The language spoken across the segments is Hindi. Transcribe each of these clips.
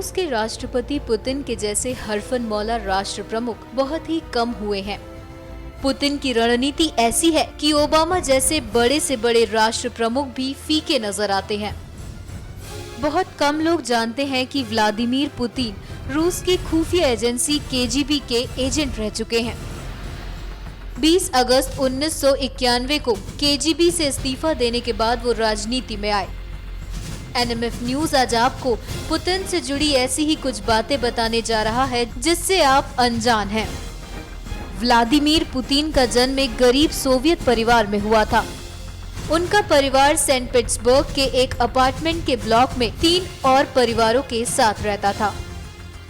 रूस के राष्ट्रपति पुतिन के जैसे हरफनमौला राष्ट्र प्रमुख बहुत ही कम हुए हैं। पुतिन की रणनीति ऐसी है कि ओबामा जैसे बड़े से बड़े राष्ट्र प्रमुख भी फीके नजर आते हैं। बहुत कम लोग जानते हैं कि व्लादिमीर पुतिन रूस की खुफिया एजेंसी केजीबी के एजेंट रह चुके हैं। 20 अगस्त 1991 को केजीबी से इस्तीफा देने के बाद वो राजनीति में आए। एनएमएफ न्यूज आज आपको पुतिन से जुड़ी ऐसी ही कुछ बातें बताने जा रहा है जिससे आप अनजान हैं। व्लादिमीर पुतिन का जन्म एक गरीब सोवियत परिवार में हुआ था। उनका परिवार सेंट पीटर्सबर्ग के एक अपार्टमेंट के ब्लॉक में 3 और परिवारों के साथ रहता था।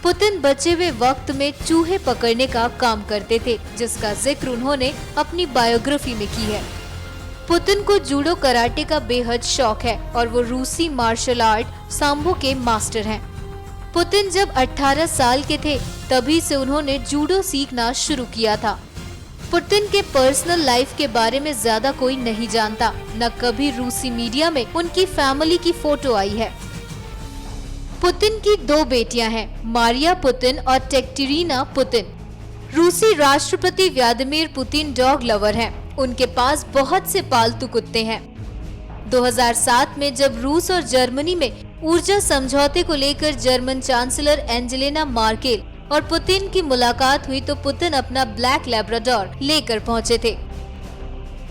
पुतिन बचे हुए वक्त में चूहे पकड़ने का काम करते थे, जिसका जिक्र उन्होंने अपनी बायोग्राफी में की है। पुतिन को जूडो कराटे का बेहद शौक है और वो रूसी मार्शल आर्ट सांबो के मास्टर हैं। पुतिन जब 18 साल के थे तभी से उन्होंने जूडो सीखना शुरू किया था। पुतिन के पर्सनल लाइफ के बारे में ज्यादा कोई नहीं जानता, न कभी रूसी मीडिया में उनकी फैमिली की फोटो आई है। पुतिन की 2 बेटियां हैं, मारिया पुतिन और टेक्टेरिना पुतिन। रूसी राष्ट्रपति व्लादिमीर पुतिन डॉग लवर हैं। उनके पास बहुत से पालतू कुत्ते हैं। 2007 में जब रूस और जर्मनी में ऊर्जा समझौते को लेकर जर्मन चांसलर एंजेलिना मार्केल और पुतिन की मुलाकात हुई तो पुतिन अपना ब्लैक लैब्राडोर लेकर पहुंचे थे।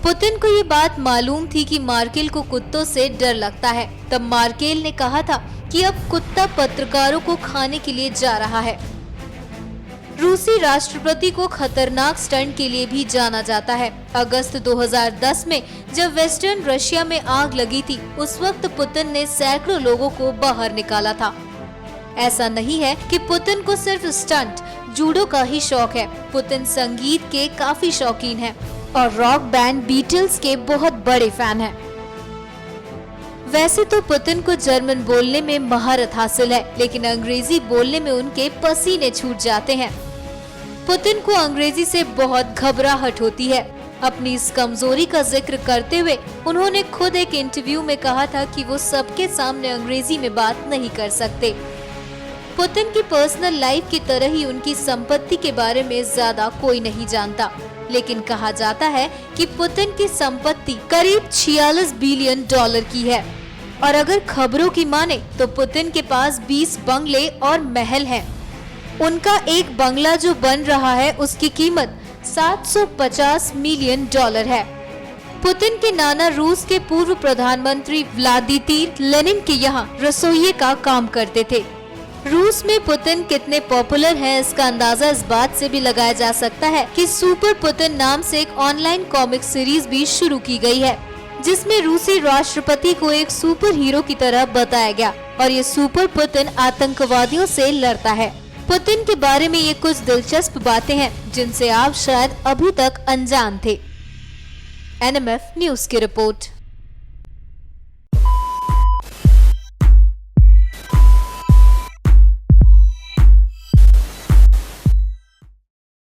पुतिन को ये बात मालूम थी कि मार्केल को कुत्तों से डर लगता है। तब मार्केल ने कहा था कि अब कुत्ता पत्रकारों को खाने के लिए जा रहा है। रूसी राष्ट्रपति को खतरनाक स्टंट के लिए भी जाना जाता है। अगस्त 2010 में जब वेस्टर्न रशिया में आग लगी थी, उस वक्त पुतिन ने सैकड़ों लोगों को बाहर निकाला था। ऐसा नहीं है कि पुतिन को सिर्फ स्टंट, जूडो का ही शौक है। पुतिन संगीत के काफी शौकीन हैं और रॉक बैंड बीटल्स के बहुत बड़े फैन हैं। वैसे तो पुतिन को जर्मन बोलने में महारत हासिल है, लेकिन अंग्रेजी बोलने में उनके पसीने छूट जाते हैं। पुतिन को अंग्रेजी से बहुत घबराहट होती है। अपनी इस कमजोरी का जिक्र करते हुए उन्होंने खुद एक इंटरव्यू में कहा था कि वो सबके सामने अंग्रेजी में बात नहीं कर सकते। पुतिन की पर्सनल लाइफ की तरह ही उनकी संपत्ति के बारे में ज्यादा कोई नहीं जानता, लेकिन कहा जाता है कि पुतिन की संपत्ति करीब $46 बिलियन की है। और अगर खबरों की माने तो पुतिन के पास 20 बंगले और महल हैं। उनका एक बंगला जो बन रहा है उसकी कीमत $750 मिलियन है। पुतिन के नाना रूस के पूर्व प्रधानमंत्री व्लादिमीर लेनिन के यहाँ रसोइये का काम करते थे। रूस में पुतिन कितने पॉपुलर हैं इसका अंदाजा इस बात से भी लगाया जा सकता है कि सुपर पुतिन नाम से एक ऑनलाइन कॉमिक सीरीज भी शुरू की गई है, जिसमें रूसी राष्ट्रपति को एक सुपर हीरो की तरह बताया गया और ये सुपर पुतिन आतंकवादियों से लड़ता है। पुतिन के बारे में ये कुछ दिलचस्प बातें हैं जिनसे आप शायद अभी तक अनजान थे। एनएमएफ न्यूज की रिपोर्ट।